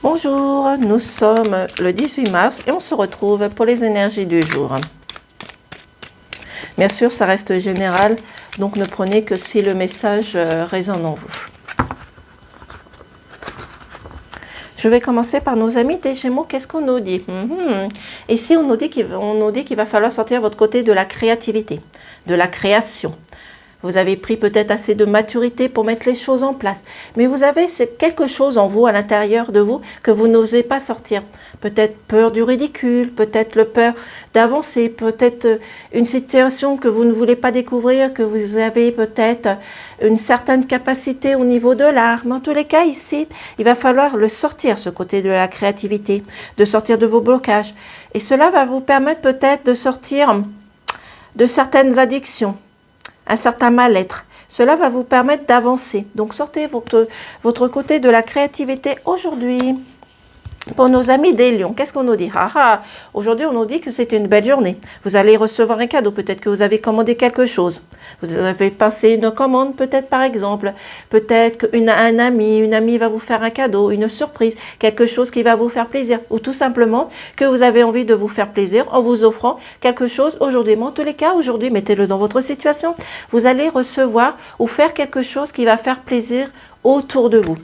Bonjour, nous sommes le 18 mars et on se retrouve pour les énergies du jour. Bien sûr, ça reste général, donc ne prenez que si le message résonne en vous. Je vais commencer par nos amis des Gémeaux. Qu'est-ce qu'on nous dit? Ici, on nous dit qu'il va falloir sortir votre côté de la créativité, de la création. Vous avez pris peut-être assez de maturité pour mettre les choses en place. Mais vous avez quelque chose en vous, à l'intérieur de vous, que vous n'osez pas sortir. Peut-être peur du ridicule, peut-être le peur d'avancer, peut-être une situation que vous ne voulez pas découvrir, que vous avez peut-être une certaine capacité au niveau de l'art. Mais en tous les cas, ici, il va falloir le sortir, ce côté de la créativité, de sortir de vos blocages. Et cela va vous permettre peut-être de sortir de certaines addictions, un certain mal-être. Cela va vous permettre d'avancer. Donc sortez votre côté de la créativité aujourd'hui. Pour nos amis des lions, qu'est-ce qu'on nous dit? Aujourd'hui, on nous dit que c'est une belle journée. Vous allez recevoir un cadeau. Peut-être que vous avez commandé quelque chose. Vous avez passé une commande, peut-être par exemple. Peut-être qu'un ami, une amie va vous faire un cadeau, une surprise, quelque chose qui va vous faire plaisir. Ou tout simplement que vous avez envie de vous faire plaisir en vous offrant quelque chose aujourd'hui. Mais en tous les cas, aujourd'hui, mettez-le dans votre situation. Vous allez recevoir ou faire quelque chose qui va faire plaisir autour de vous.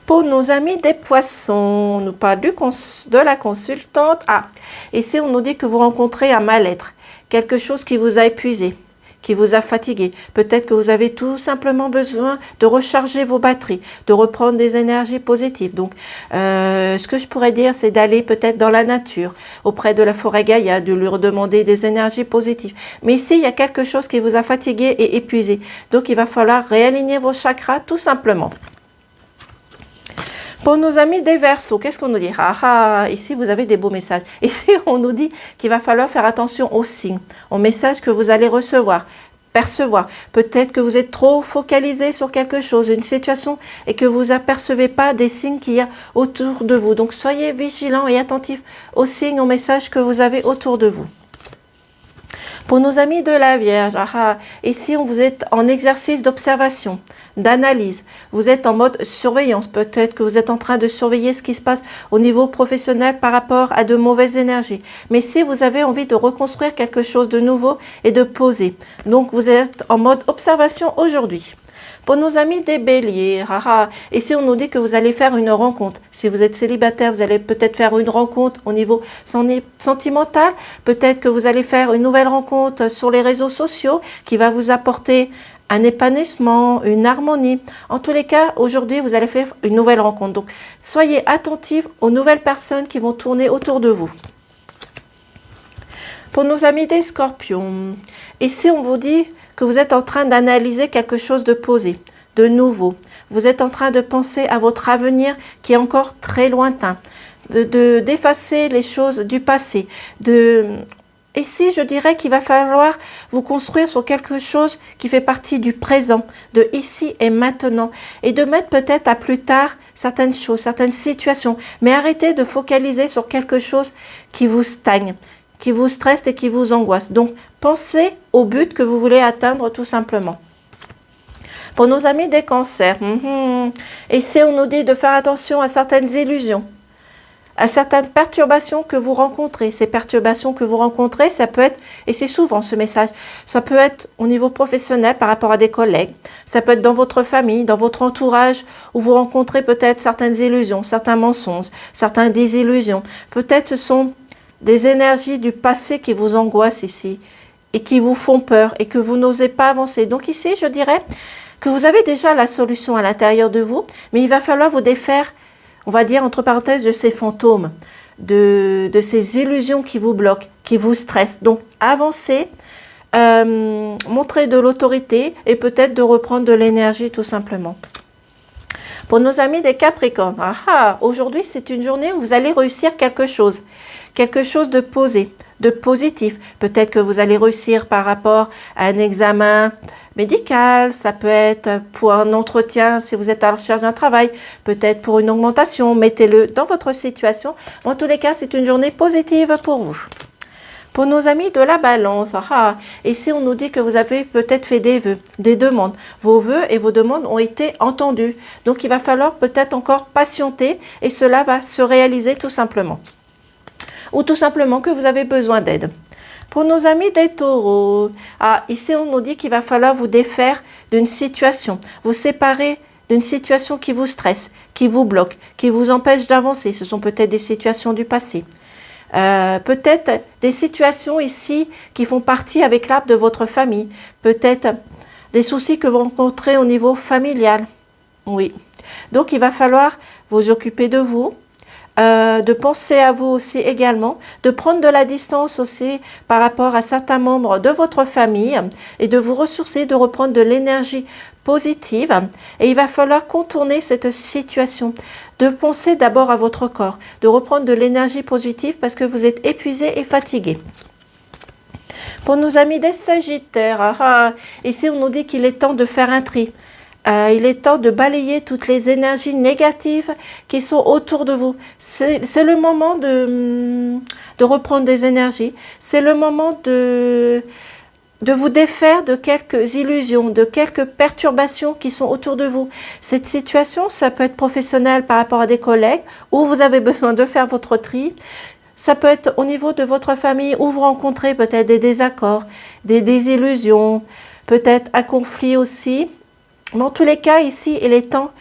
Pour nos amis des poissons, on nous parle de la consultante. Ici on nous dit que vous rencontrez un mal-être, quelque chose qui vous a épuisé, qui vous a fatigué. Peut-être que vous avez tout simplement besoin de recharger vos batteries, de reprendre des énergies positives. Donc, ce que je pourrais dire, c'est d'aller peut-être dans la nature, auprès de la forêt Gaïa, de lui redemander des énergies positives. Mais ici, il y a quelque chose qui vous a fatigué et épuisé. Donc, il va falloir réaligner vos chakras tout simplement. Pour nos amis des Verseaux, qu'est-ce qu'on nous dit? Ici, vous avez des beaux messages. Ici, on nous dit qu'il va falloir faire attention aux signes, aux messages que vous allez recevoir, percevoir. Peut-être que vous êtes trop focalisé sur quelque chose, une situation, et que vous n'apercevez pas des signes qu'il y a autour de vous. Donc, soyez vigilants et attentifs aux signes, aux messages que vous avez autour de vous. Pour nos amis de la Vierge, ici vous êtes en exercice d'observation, d'analyse. Vous êtes en mode surveillance. Peut-être que vous êtes en train de surveiller ce qui se passe au niveau professionnel par rapport à de mauvaises énergies. Mais si vous avez envie de reconstruire quelque chose de nouveau et de poser. Donc vous êtes en mode observation aujourd'hui. Pour nos amis des béliers, ici on nous dit que vous allez faire une rencontre. Si vous êtes célibataire, vous allez peut-être faire une rencontre au niveau sentimental. Peut-être que vous allez faire une nouvelle rencontre sur les réseaux sociaux qui va vous apporter un épanouissement, une harmonie. En tous les cas, aujourd'hui, vous allez faire une nouvelle rencontre. Donc, soyez attentifs aux nouvelles personnes qui vont tourner autour de vous. Pour nos amis des scorpions, ici on vous dit que vous êtes en train d'analyser quelque chose de posé, de nouveau. Vous êtes en train de penser à votre avenir qui est encore très lointain, d'effacer les choses du passé. Ici, je dirais qu'il va falloir vous construire sur quelque chose qui fait partie du présent, de ici et maintenant, et de mettre peut-être à plus tard certaines choses, certaines situations, mais arrêtez de focaliser sur quelque chose qui vous stagne, qui vous stresse et qui vous angoisse. Donc, pensez au but que vous voulez atteindre tout simplement. Pour nos amis des cancers, ici on nous dit de faire attention à certaines illusions, à certaines perturbations que vous rencontrez. Ces perturbations que vous rencontrez, ça peut être, et c'est souvent ce message, ça peut être au niveau professionnel par rapport à des collègues, ça peut être dans votre famille, dans votre entourage, où vous rencontrez peut-être certaines illusions, certains mensonges, certaines désillusions. Peut-être ce sont des énergies du passé qui vous angoissent ici et qui vous font peur et que vous n'osez pas avancer. Donc ici, je dirais que vous avez déjà la solution à l'intérieur de vous, mais il va falloir vous défaire, on va dire entre parenthèses, de ces fantômes, de ces illusions qui vous bloquent, qui vous stressent. Donc avancez, montrez de l'autorité et peut-être de reprendre de l'énergie tout simplement. Pour nos amis des Capricornes, aujourd'hui c'est une journée où vous allez réussir quelque chose de posé, de positif. Peut-être que vous allez réussir par rapport à un examen médical, ça peut être pour un entretien si vous êtes à la recherche d'un travail, peut-être pour une augmentation, mettez-le dans votre situation. En tous les cas, c'est une journée positive pour vous. Pour nos amis de la balance, ici on nous dit que vous avez peut-être fait des vœux, des demandes. Vos vœux et vos demandes ont été entendus. Donc il va falloir peut-être encore patienter et cela va se réaliser tout simplement. Ou tout simplement que vous avez besoin d'aide. Pour nos amis des taureaux, ici on nous dit qu'il va falloir vous défaire d'une situation, vous séparer d'une situation qui vous stresse, qui vous bloque, qui vous empêche d'avancer. Ce sont peut-être des situations du passé. Peut-être des situations ici qui font partie avec l'arbre de votre famille. Peut-être des soucis que vous rencontrez au niveau familial. Oui. Donc il va falloir vous occuper de vous. De penser à vous aussi également, de prendre de la distance aussi par rapport à certains membres de votre famille et de vous ressourcer, de reprendre de l'énergie positive. Et il va falloir contourner cette situation, de penser d'abord à votre corps, de reprendre de l'énergie positive parce que vous êtes épuisé et fatigué. Pour nos amis des Sagittaires, ici on nous dit qu'il est temps de faire un tri. Il est temps de balayer toutes les énergies négatives qui sont autour de vous. C'est le moment de reprendre des énergies. C'est le moment de vous défaire de quelques illusions, de quelques perturbations qui sont autour de vous. Cette situation, ça peut être professionnel par rapport à des collègues où vous avez besoin de faire votre tri. Ça peut être au niveau de votre famille où vous rencontrez peut-être des désaccords, des désillusions, peut-être un conflit aussi. Mais en tous les cas, ici, il est temps,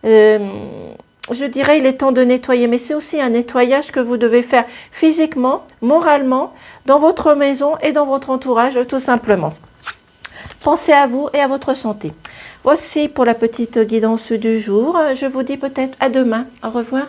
je dirais, il est temps de nettoyer. Mais c'est aussi un nettoyage que vous devez faire physiquement, moralement, dans votre maison et dans votre entourage, tout simplement. Pensez à vous et à votre santé. Voici pour la petite guidance du jour. Je vous dis peut-être à demain. Au revoir.